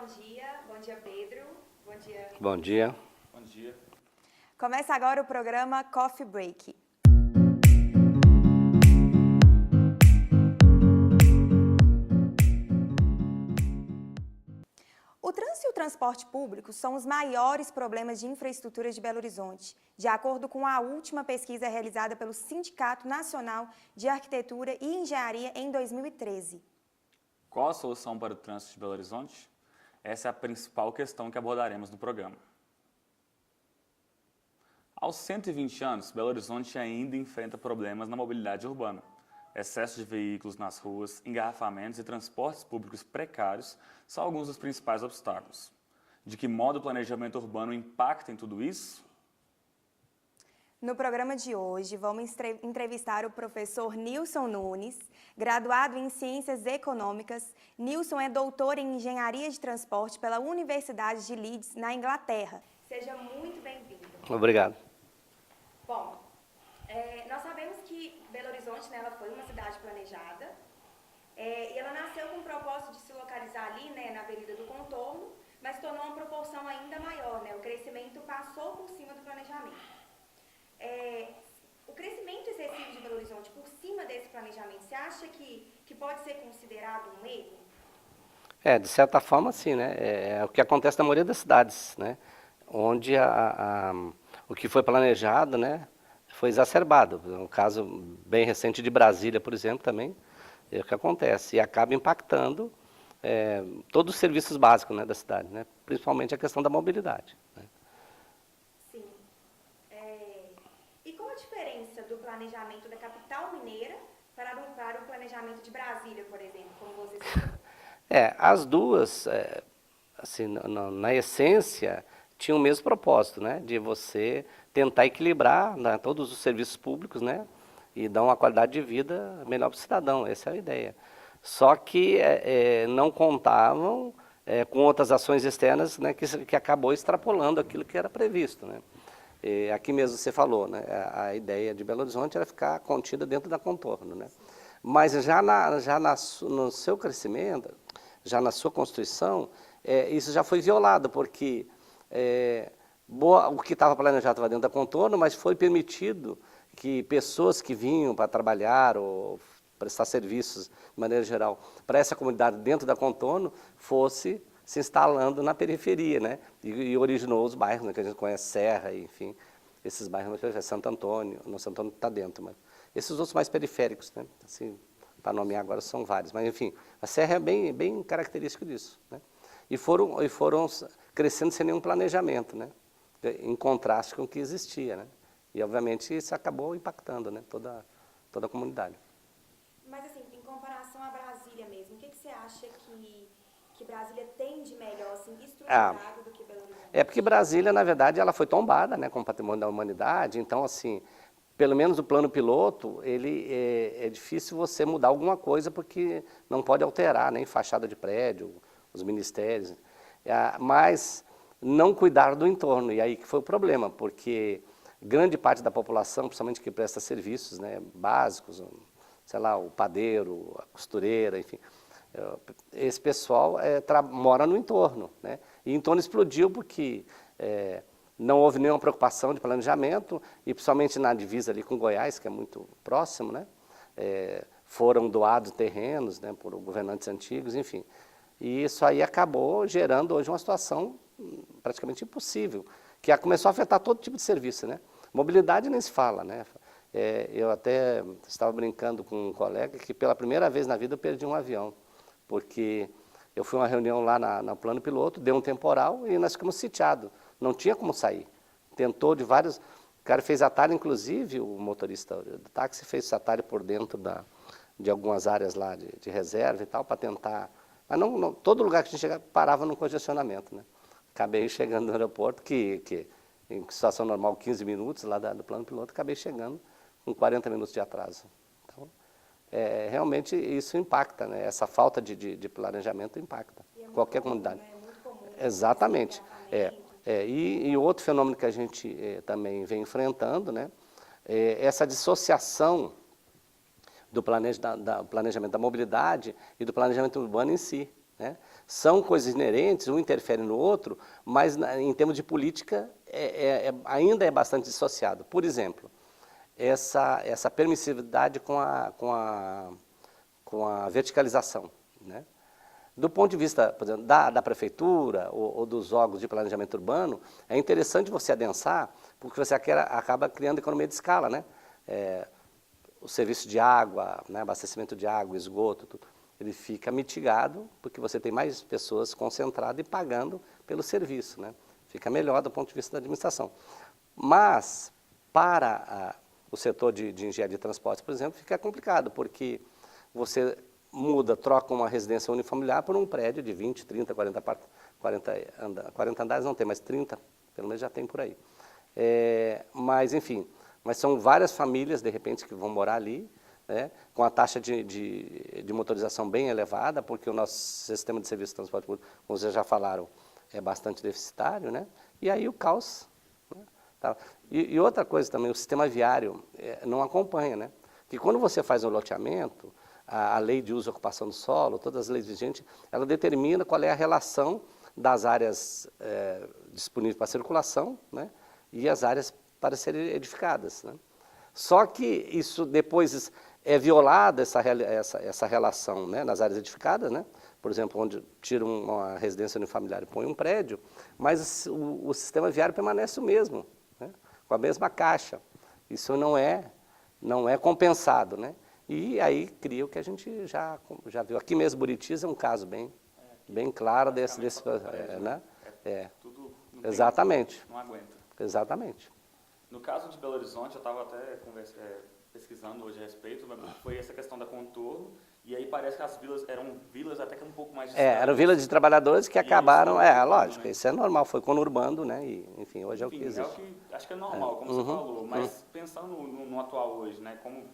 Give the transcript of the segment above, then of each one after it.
Bom dia, Pedro. Bom dia. Bom dia. Bom dia. Começa agora o programa Coffee Break. O trânsito e o transporte público são os maiores problemas de infraestrutura de Belo Horizonte, de acordo com a última pesquisa realizada pelo Sindicato Nacional de Arquitetura e Engenharia em 2013. Qual a solução para o trânsito de Belo Horizonte? Essa é a principal questão que abordaremos no programa. Aos 120 anos, Belo Horizonte ainda enfrenta problemas na mobilidade urbana. Excesso de veículos nas ruas, engarrafamentos e transportes públicos precários são alguns dos principais obstáculos. De que modo o planejamento urbano impacta em tudo isso? No programa de hoje, vamos entrevistar o professor Nilson Nunes, graduado em Ciências Econômicas. Nilson é doutor em Engenharia de Transporte pela Universidade de Leeds, na Inglaterra. Seja muito bem-vindo. Obrigado. Bom, nós sabemos que Belo Horizonte, né, ela foi uma cidade planejada e ela nasceu com o propósito de se localizar ali, né, na Avenida do Contorno, mas tornou uma proporção ainda maior, né, o crescimento passou por cima do planejamento. O crescimento excessivo de Belo Horizonte por cima desse planejamento, você acha que pode ser considerado um erro? De certa forma, sim, né? É o que acontece na maioria das cidades, né? Onde o que foi planejado, né, foi exacerbado. Um caso bem recente de Brasília, por exemplo, também é o que acontece. E acaba impactando todos os serviços básicos, né, da cidade, né? Principalmente a questão da mobilidade, né? Sim. E qual a diferença do planejamento da capital mineira para o planejamento de Brasília, por exemplo, como você citou? As duas, assim, na essência, tinham o mesmo propósito, né, de você tentar equilibrar, né, todos os serviços públicos, né, e dar uma qualidade de vida melhor para o cidadão. Essa é a ideia. Só que não contavam com outras ações externas, né, que acabou extrapolando aquilo que era previsto, né. Aqui mesmo você falou, né, a ideia de Belo Horizonte era ficar contida dentro da Contorno, né. Mas no seu crescimento, já na sua constituição, isso já foi violado, porque o que estava planejado estava dentro da Contorno, mas foi permitido que pessoas que vinham para trabalhar ou prestar serviços, de maneira geral, para essa comunidade dentro da Contorno, fosse se instalando na periferia, né? E originou os bairros, né, que a gente conhece, Serra, enfim, esses bairros, Santo Antônio, não, Santo Antônio está dentro, mas esses outros mais periféricos, né? Assim, para nomear agora são vários, mas enfim, a Serra é bem característico disso, né? E foram crescendo sem nenhum planejamento, né? Em contraste com o que existia, né? E obviamente isso acabou impactando, né, toda a comunidade. Mas assim, em comparação a Brasília mesmo, o que você acha que Brasília tem de melhor, assim, estruturado do que Belo Horizonte? Porque Brasília, na verdade, ela foi tombada, né, como patrimônio da humanidade, então assim, pelo menos o plano piloto, ele é difícil você mudar alguma coisa, porque não pode alterar nem fachada de prédio, os ministérios, mas não cuidar do entorno, e aí que foi o problema, porque grande parte da população, principalmente que presta serviços, né, básicos, sei lá, o padeiro, a costureira, enfim, esse pessoal mora no entorno, né, e o entorno explodiu porque não houve nenhuma preocupação de planejamento, e principalmente na divisa ali com Goiás, que é muito próximo, né, foram doados terrenos, né, por governantes antigos, enfim. E isso aí acabou gerando hoje uma situação praticamente impossível, que começou a afetar todo tipo de serviço, né. Mobilidade nem se fala, né. Eu até estava brincando com um colega que pela primeira vez na vida eu perdi um avião, porque eu fui a uma reunião lá no plano piloto, deu um temporal e nós ficamos sitiados. Não tinha como sair. Tentou de vários... O cara fez atalho, inclusive, o motorista do táxi fez atalho por dentro de algumas áreas lá de reserva e tal, para tentar... Mas não, todo lugar que a gente chegava parava no congestionamento, né? Acabei chegando no aeroporto, que em situação normal 15 minutos lá do plano piloto, acabei chegando com 40 minutos de atraso. Então, realmente isso impacta, né? Essa falta de planejamento impacta qualquer comunidade. É muito comum. Exatamente. E outro fenômeno que a gente também vem enfrentando, né, essa dissociação do planejamento da mobilidade e do planejamento urbano em si, né? São coisas inerentes, um interfere no outro, mas em termos de política ainda é bastante dissociado. Por exemplo, essa permissividade com a verticalização, né? Do ponto de vista, por exemplo, da prefeitura ou dos órgãos de planejamento urbano, é interessante você adensar, porque você acaba criando economia de escala, né? O serviço de água, né, abastecimento de água, esgoto, tudo, ele fica mitigado porque você tem mais pessoas concentradas e pagando pelo serviço, né? Fica melhor do ponto de vista da administração. Mas, para o setor de engenharia de transportes, por exemplo, fica complicado, porque você troca uma residência unifamiliar por um prédio de 20, 30, 40 andares, não tem, mas 30, pelo menos já tem por aí. Mas, enfim, mas são várias famílias, de repente, que vão morar ali, né, com a taxa de motorização bem elevada, porque o nosso sistema de serviço de transporte público, como vocês já falaram, é bastante deficitário, né? E aí o caos, né? Tá. E outra coisa também, o sistema viário não acompanha, né? Que quando você faz um loteamento, a lei de uso e ocupação do solo, todas as leis vigentes, ela determina qual é a relação das áreas disponíveis para circulação, né, e as áreas para serem edificadas, né? Só que isso depois é violada essa relação, né, nas áreas edificadas, né? Por exemplo, onde tira uma residência unifamiliar e põe um prédio, mas o sistema viário permanece o mesmo, né, com a mesma caixa. Isso não é compensado, né? E aí cria o que a gente já viu. Aqui mesmo, Buritis é um caso bem claro desse né? Tudo Exatamente. Não aguenta. Exatamente. No caso de Belo Horizonte, eu estava até pesquisando hoje a respeito, foi essa questão da contorno, e aí parece que as vilas eram vilas até que um pouco mais distantes. Eram vilas de trabalhadores que acabaram, lógico, né? isso é normal, foi conurbando, né? E, enfim, hoje é o que existe. É o que acho que é normal, como você falou, mas pensando no atual hoje, né? Como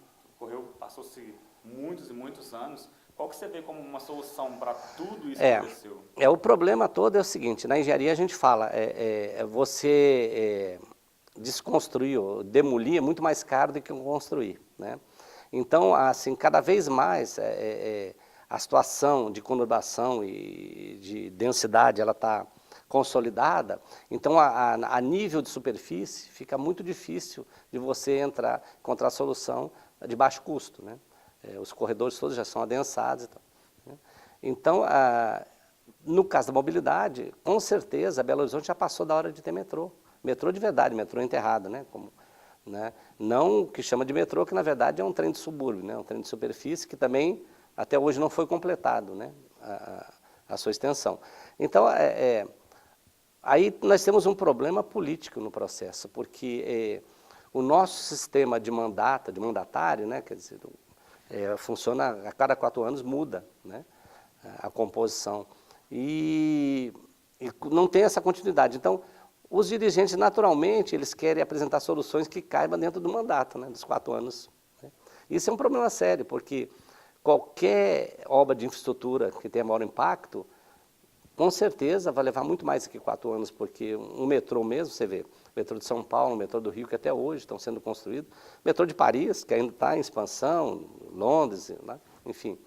passou-se muitos e muitos anos, qual que você vê como uma solução para tudo isso que aconteceu? O problema todo é o seguinte, na engenharia a gente fala, você desconstruir, ou demolir é muito mais caro do que construir, né? Então, assim, cada vez mais a situação de conurbação e de densidade, ela está consolidada, então a nível de superfície fica muito difícil de você encontrar solução de baixo custo, né? Os corredores todos já são adensados e tal, né? Então, no caso da mobilidade, com certeza, Belo Horizonte já passou da hora de ter metrô. Metrô de verdade, metrô enterrado, né? Né? Não que chama de metrô, que na verdade é um trem de subúrbio, né? Um trem de superfície que também até hoje não foi completado, né? A sua extensão. Então, aí nós temos um problema político no processo, porque o nosso sistema de mandatário, né? Quer dizer, funciona a cada 4 anos, muda, né? A composição. E não tem essa continuidade. Então, os dirigentes, naturalmente, eles querem apresentar soluções que caibam dentro do mandato, né, dos 4 anos. Né? Isso é um problema sério, porque qualquer obra de infraestrutura que tenha maior impacto, com certeza vai levar muito mais do que 4 anos, porque um metrô mesmo, você vê, o metrô de São Paulo, o metrô do Rio, que até hoje estão sendo construídos, o metrô de Paris, que ainda está em expansão, Londres, né? Enfim,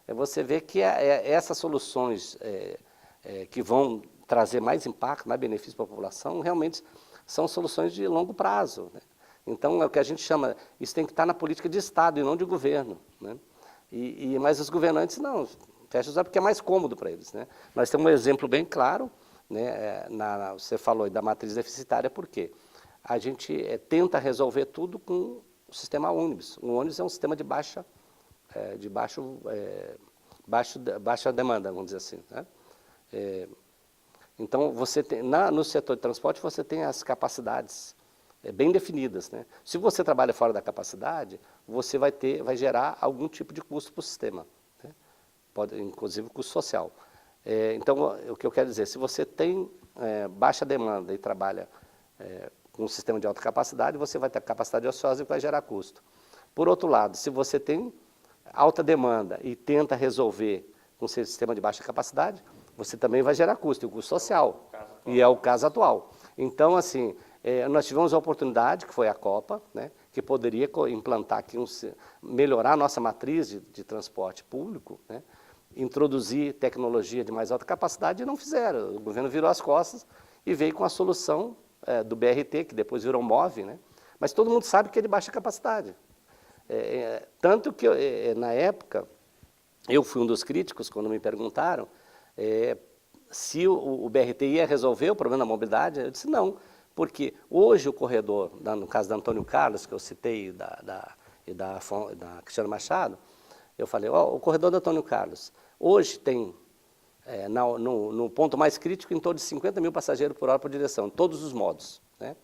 você vê que essas soluções que vão trazer mais impacto, mais benefício para a população, realmente são soluções de longo prazo, né? Então, é o que a gente chama, isso tem que estar na política de Estado e não de governo, né? Mas os governantes não, fecham os olhos porque é mais cômodo para eles, né? Nós temos um exemplo bem claro, né? Você falou da matriz deficitária, por quê? A gente tenta resolver tudo com o sistema ônibus. O ônibus é um sistema de baixa demanda, vamos dizer assim, né? Então, você tem, no setor de transporte, você tem as capacidades bem definidas, né? Se você trabalha fora da capacidade, você vai gerar algum tipo de custo para o sistema, né? Pode, inclusive custo social. Então, o que eu quero dizer, se você tem baixa demanda e trabalha com um sistema de alta capacidade, você vai ter capacidade ociosa e vai gerar custo. Por outro lado, se você tem alta demanda e tenta resolver com um sistema de baixa capacidade, você também vai gerar custo, e o custo social, e é o caso atual. Então, assim, nós tivemos a oportunidade, que foi a Copa, né, que poderia implantar aqui, melhorar a nossa matriz de transporte público, né, introduzir tecnologia de mais alta capacidade e não fizeram. O governo virou as costas e veio com a solução do BRT, que depois virou MOVE, né? Mas todo mundo sabe que é de baixa capacidade. Tanto que, na época, eu fui um dos críticos, quando me perguntaram se o BRT ia resolver o problema da mobilidade. Eu disse não, porque hoje o corredor, no caso da Antônio Carlos, que eu citei, e da Cristiano Machado, eu falei, o corredor da Antônio Carlos, hoje tem, no ponto mais crítico, em torno de 50 mil passageiros por hora por direção, todos os modos, né?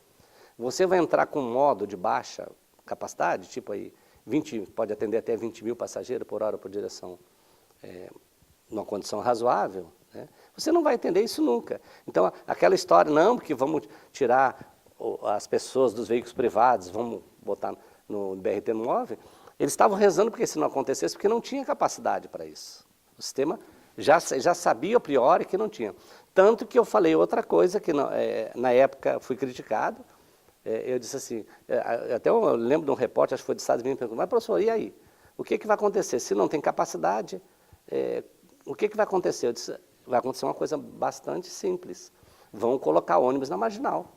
Você vai entrar com um modo de baixa capacidade, tipo aí, pode atender até 20 mil passageiros por hora por direção, numa condição razoável, né? Você não vai entender isso nunca. Então, aquela história, não, porque vamos tirar as pessoas dos veículos privados, vamos botar no BRT no MOVE, eles estavam rezando porque se não acontecesse, porque não tinha capacidade para isso. O sistema já sabia a priori que não tinha. Tanto que eu falei outra coisa, que na época fui criticado, eu disse assim, até eu lembro de um repórter, acho que foi de Estados Unidos, me perguntou, mas professor, e aí? O que vai acontecer? Se não tem capacidade, o que vai acontecer? Eu disse, vai acontecer uma coisa bastante simples. Vão colocar ônibus na marginal.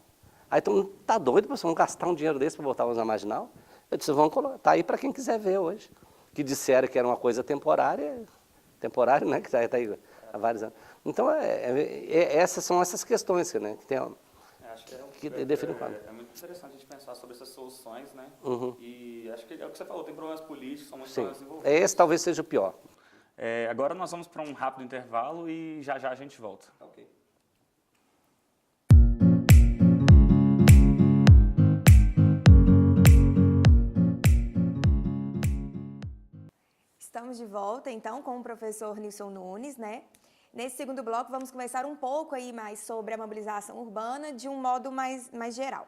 Aí todo mundo está doido, professor, vão gastar um dinheiro desse para botar ônibus na marginal? Eu disse, vão colocar. Está aí para quem quiser ver hoje. Que disseram que era uma coisa temporária, né, que está aí há vários anos. Então, essas são essas questões, né, que tem... Acho que define o quadro. É muito interessante a gente pensar sobre essas soluções, né? Uhum. E acho que é o que você falou, tem problemas políticos, são muitos Sim. problemas envolvidos. Esse talvez seja o pior. Agora nós vamos para um rápido intervalo e já a gente volta. Ok. Estamos de volta, então, com o professor Nilson Nunes, né? Nesse segundo bloco, vamos conversar um pouco aí mais sobre a mobilização urbana de um modo mais geral.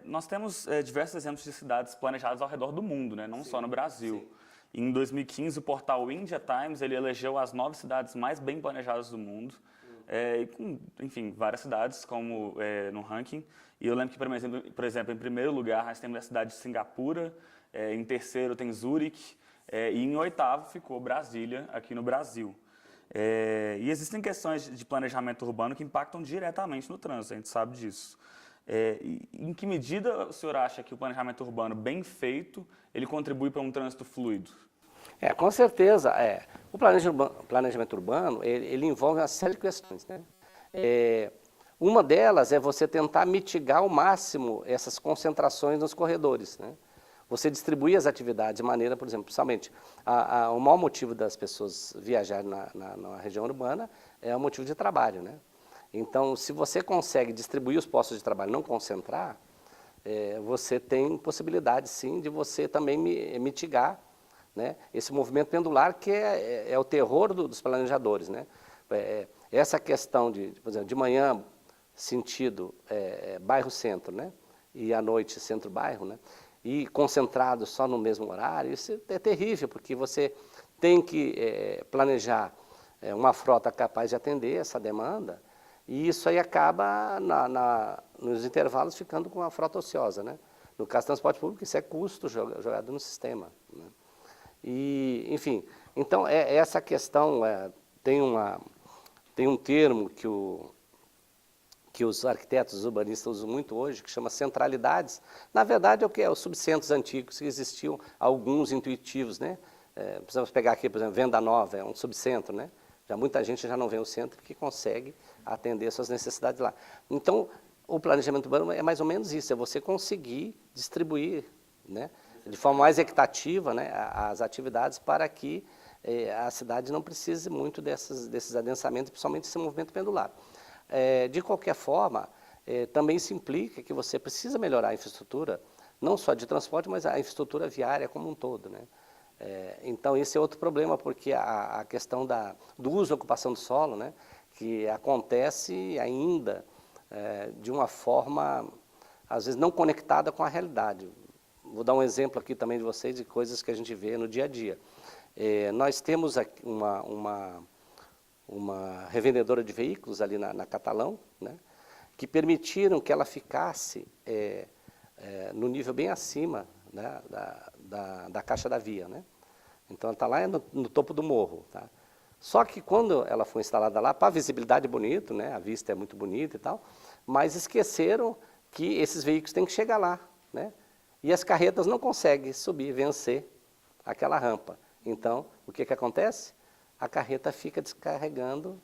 Nós temos diversos exemplos de cidades planejadas ao redor do mundo, né? Não só no Brasil. Sim. Em 2015, o portal India Times ele elegeu as 9 cidades mais bem planejadas do mundo, e com, enfim, várias cidades como no ranking. E eu lembro que, por exemplo, em primeiro lugar, nós temos a cidade de Singapura, em terceiro tem Zurique, e em oitavo ficou Brasília, aqui no Brasil. E existem questões de planejamento urbano que impactam diretamente no trânsito, a gente sabe disso. Em que medida o senhor acha que o planejamento urbano bem feito, ele contribui para um trânsito fluido? Com certeza. O planejamento urbano, ele envolve uma série de questões, né? Uma delas é você tentar mitigar ao máximo essas concentrações nos corredores, né? Você distribuir as atividades de maneira, por exemplo, principalmente, o maior motivo das pessoas viajarem na região urbana é o motivo de trabalho, né? Então, se você consegue distribuir os postos de trabalho, não concentrar, você tem possibilidade, sim, de você também mitigar, né, esse movimento pendular que é o terror dos planejadores, né? Essa questão por exemplo, de manhã, sentido bairro-centro, né? E à noite, centro-bairro, né? E concentrado só no mesmo horário, isso é terrível, porque você tem que planejar uma frota capaz de atender essa demanda, e isso aí acaba, nos intervalos, ficando com a frota ociosa, né? No caso do transporte público, isso é custo jogado no sistema, né? E, enfim, então, essa questão, tem um termo que os arquitetos urbanistas usam muito hoje, que chama centralidades. Na verdade, é o que é os subcentros antigos, que existiam alguns intuitivos, né? Precisamos pegar aqui, por exemplo, Venda Nova, é um subcentro, né? Muita gente já não vê o centro porque consegue atender suas necessidades lá. Então, o planejamento urbano é mais ou menos isso, é você conseguir distribuir, né, de forma mais equitativa, né, as atividades para que a cidade não precise muito desses adensamentos, principalmente esse movimento pendular. De qualquer forma, também isso implica que você precisa melhorar a infraestrutura, não só de transporte, mas a infraestrutura viária como um todo, né? Então, esse é outro problema, porque a questão do uso e ocupação do solo, né, que acontece ainda de uma forma, às vezes, não conectada com a realidade. Vou dar um exemplo aqui também de vocês, de coisas que a gente vê no dia a dia. Nós temos aqui uma revendedora de veículos ali na Catalão, né, que permitiram que ela ficasse no nível bem acima, né, da caixa da via, né? Então, ela está lá no topo do morro. Tá? Só que quando ela foi instalada lá, para a visibilidade é bonito, né? A vista é muito bonita e tal, mas esqueceram que esses veículos têm que chegar lá, né? E as carretas não conseguem subir, vencer aquela rampa. Então, o que acontece? A carreta fica descarregando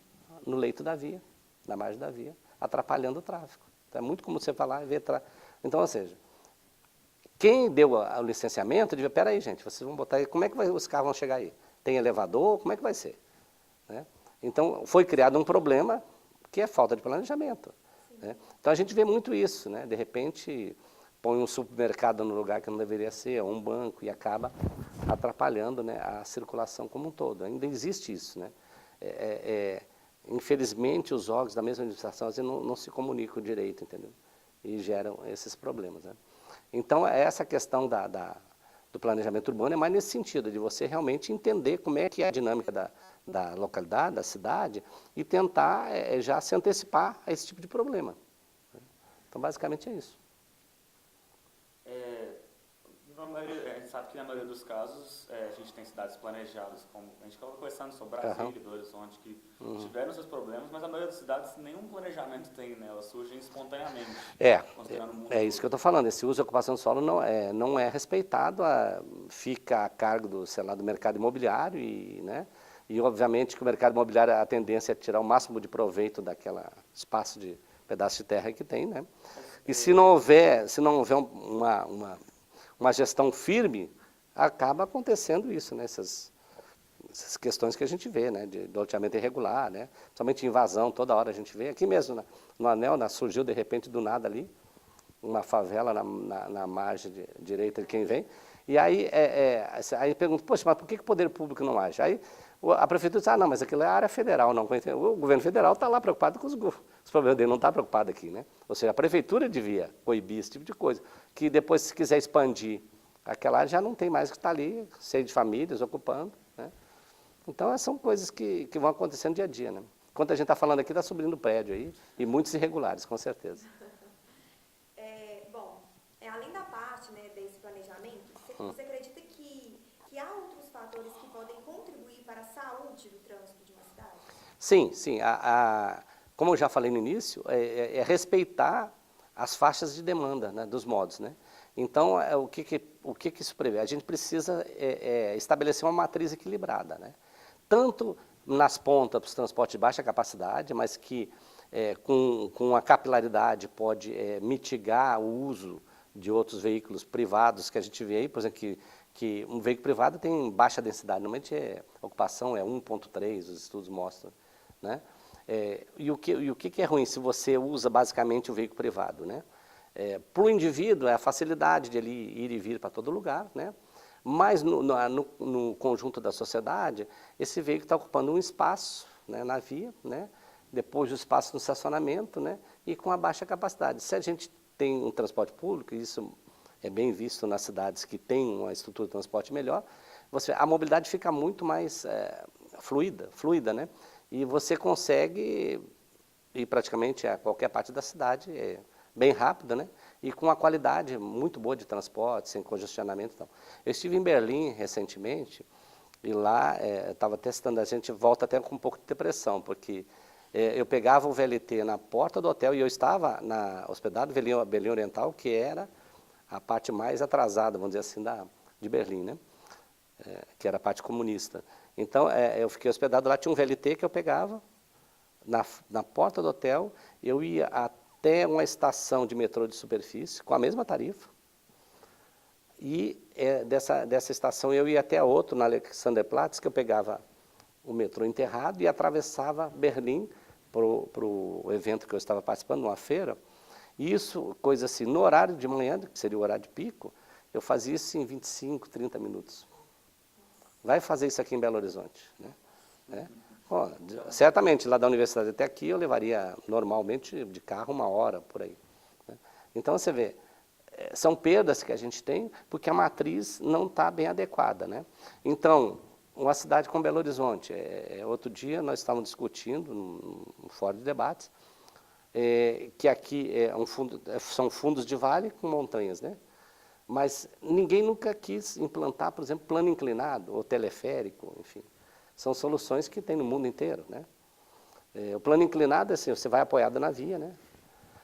no leito da via, na margem da via, atrapalhando o tráfego. Então, é muito como você falar e ver... Então, ou seja, quem deu o licenciamento, devia, peraí, gente, vocês vão botar aí, como é que os carros vão chegar aí? Tem elevador? Como é que vai ser? Né? Então, foi criado um problema que é falta de planejamento. Né? Então, a gente vê muito isso, né? De repente, põe um supermercado no lugar que não deveria ser, ou um banco, e acaba atrapalhando, né, a circulação como um todo. Ainda existe isso. Né? Infelizmente, os órgãos da mesma administração às vezes, não se comunicam direito, entendeu? E geram esses problemas. Né? Então, essa questão do planejamento urbano é mais nesse sentido, de você realmente entender como é que é a dinâmica da localidade, da cidade, e tentar já se antecipar a esse tipo de problema. Então, basicamente é isso. A gente sabe que na maioria dos casos a gente tem cidades planejadas, como a gente acabou conversando sobre Brasília e Belo Horizonte, que tiveram seus problemas, mas a maioria das cidades nenhum planejamento tem, né? Elas surgem espontaneamente. É isso que eu estou falando, esse uso e ocupação do solo não é respeitado, fica a cargo do mercado imobiliário e obviamente que o mercado imobiliário, a tendência é tirar o máximo de proveito daquele espaço de pedaço de terra que tem, né? E se não houver uma gestão firme, acaba acontecendo isso, né? Essas questões que a gente vê, né? De loteamento irregular, né? Principalmente invasão, toda hora a gente vê. Aqui mesmo, no Anel, surgiu de repente do nada ali, uma favela na margem direita de quem vem. E aí, aí pergunta, poxa, mas por que o poder público não age? Aí a prefeitura diz, não, mas aquilo é área federal, não. O governo federal está lá preocupado com os problemas dele, não está preocupado aqui, né? Ou seja, a prefeitura devia coibir esse tipo de coisa, que depois, se quiser expandir aquela área, já não tem mais que estar ali, cheio de famílias, ocupando, né? Então, são coisas que vão acontecendo dia a dia, né? Enquanto a gente está falando aqui, está subindo prédio aí, e muitos irregulares, com certeza. Além da parte, né, desse planejamento, você acredita que há outros fatores que podem contribuir para a saúde do trânsito de uma cidade? Sim. Como eu já falei no início, respeitar as faixas de demanda, né, dos modos. Né? Então, o que isso prevê? A gente precisa estabelecer uma matriz equilibrada. Né? Tanto nas pontas para os transportes de baixa capacidade, mas que com a capilaridade pode mitigar o uso de outros veículos privados que a gente vê aí, por exemplo, que um veículo privado tem baixa densidade, normalmente a ocupação é 1,3, os estudos mostram. Né? E o que é ruim se você usa basicamente o veículo privado? Né? Para o indivíduo é a facilidade de ele ir e vir para todo lugar, né? Mas no conjunto da sociedade, esse veículo está ocupando um espaço, né, na via, né? Depois o espaço no estacionamento, né? E com a baixa capacidade. Se a gente tem um transporte público, e isso é bem visto nas cidades que têm uma estrutura de transporte melhor, a mobilidade fica muito mais fluida, né? E você consegue ir praticamente a qualquer parte da cidade, bem rápida, né? E com uma qualidade muito boa de transporte, sem congestionamento e tal. Eu estive em Berlim recentemente, e lá estava testando, a gente volta até com um pouco de depressão, porque eu pegava o VLT na porta do hotel e eu estava hospedado no Berlim Oriental, que era a parte mais atrasada, vamos dizer assim, de Berlim, né? Que era a parte comunista. Então, eu fiquei hospedado lá, tinha um VLT que eu pegava na porta do hotel, eu ia até uma estação de metrô de superfície, com a mesma tarifa, e dessa estação eu ia até a outra, na Alexanderplatz, que eu pegava o metrô enterrado e atravessava Berlim para o evento que eu estava participando, uma feira. E isso, coisa assim, no horário de manhã, que seria o horário de pico, eu fazia isso em 25, 30 minutos. Vai fazer isso aqui em Belo Horizonte, né? Certamente, lá da universidade até aqui, eu levaria normalmente de carro 1 hora, por aí. Né? Então, você vê, são perdas que a gente tem porque a matriz não está bem adequada. Né? Então, uma cidade como Belo Horizonte, outro dia nós estávamos discutindo, no fórum de debates, que aqui são fundos de vale com montanhas, né? Mas ninguém nunca quis implantar, por exemplo, plano inclinado ou teleférico, enfim. São soluções que tem no mundo inteiro, né? O plano inclinado é assim, você vai apoiado na via, né?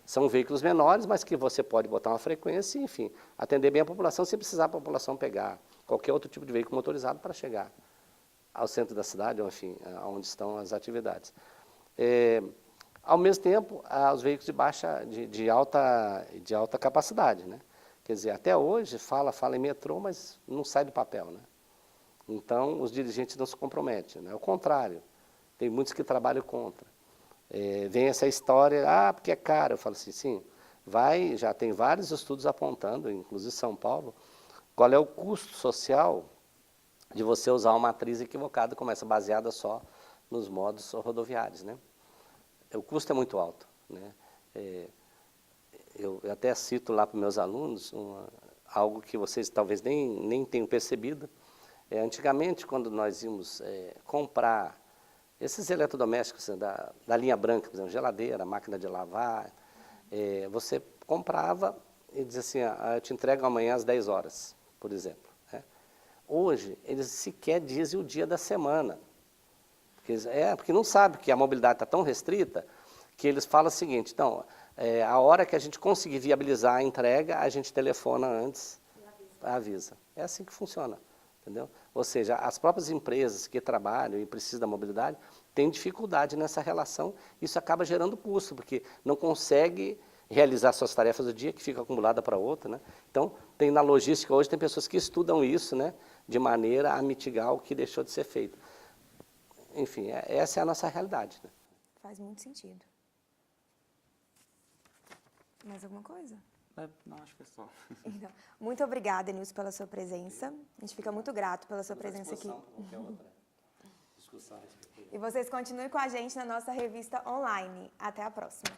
São veículos menores, mas que você pode botar uma frequência e, enfim, atender bem a população sem precisar a população pegar qualquer outro tipo de veículo motorizado para chegar ao centro da cidade, ou enfim, onde estão as atividades. Ao mesmo tempo, os veículos de alta capacidade, né? Quer dizer, até hoje fala em metrô, mas não sai do papel, né? Então, os dirigentes não se comprometem, né? Ao contrário, tem muitos que trabalham contra. Vem essa história, porque é caro. Eu falo assim, sim, já tem vários estudos apontando, inclusive São Paulo, qual é o custo social de você usar uma matriz equivocada, como essa, baseada só nos modos rodoviários, né? O custo é muito alto, né? Eu até cito lá para os meus alunos algo que vocês talvez nem tenham percebido. Antigamente, quando nós íamos comprar esses eletrodomésticos da linha branca, por exemplo, geladeira, máquina de lavar, você comprava e dizia assim, eu te entrego amanhã às 10 horas, por exemplo, né? Hoje, eles sequer dizem o dia da semana. Porque não sabe que a mobilidade está tão restrita que eles falam o seguinte, então, a hora que a gente conseguir viabilizar a entrega, a gente telefona antes, avisa. É assim que funciona, entendeu? Ou seja, as próprias empresas que trabalham e precisam da mobilidade têm dificuldade nessa relação, isso acaba gerando custo, porque não consegue realizar suas tarefas do dia, que fica acumulada para outra, né? Então, na logística hoje, tem pessoas que estudam isso, né, de maneira a mitigar o que deixou de ser feito. Enfim, essa é a nossa realidade, né? Faz muito sentido. Mais alguma coisa? Não, acho que é só. Então, muito obrigada, Nilson, pela sua presença. A gente fica muito grato pela sua presença aqui. E vocês continuem com a gente na nossa revista online. Até a próxima.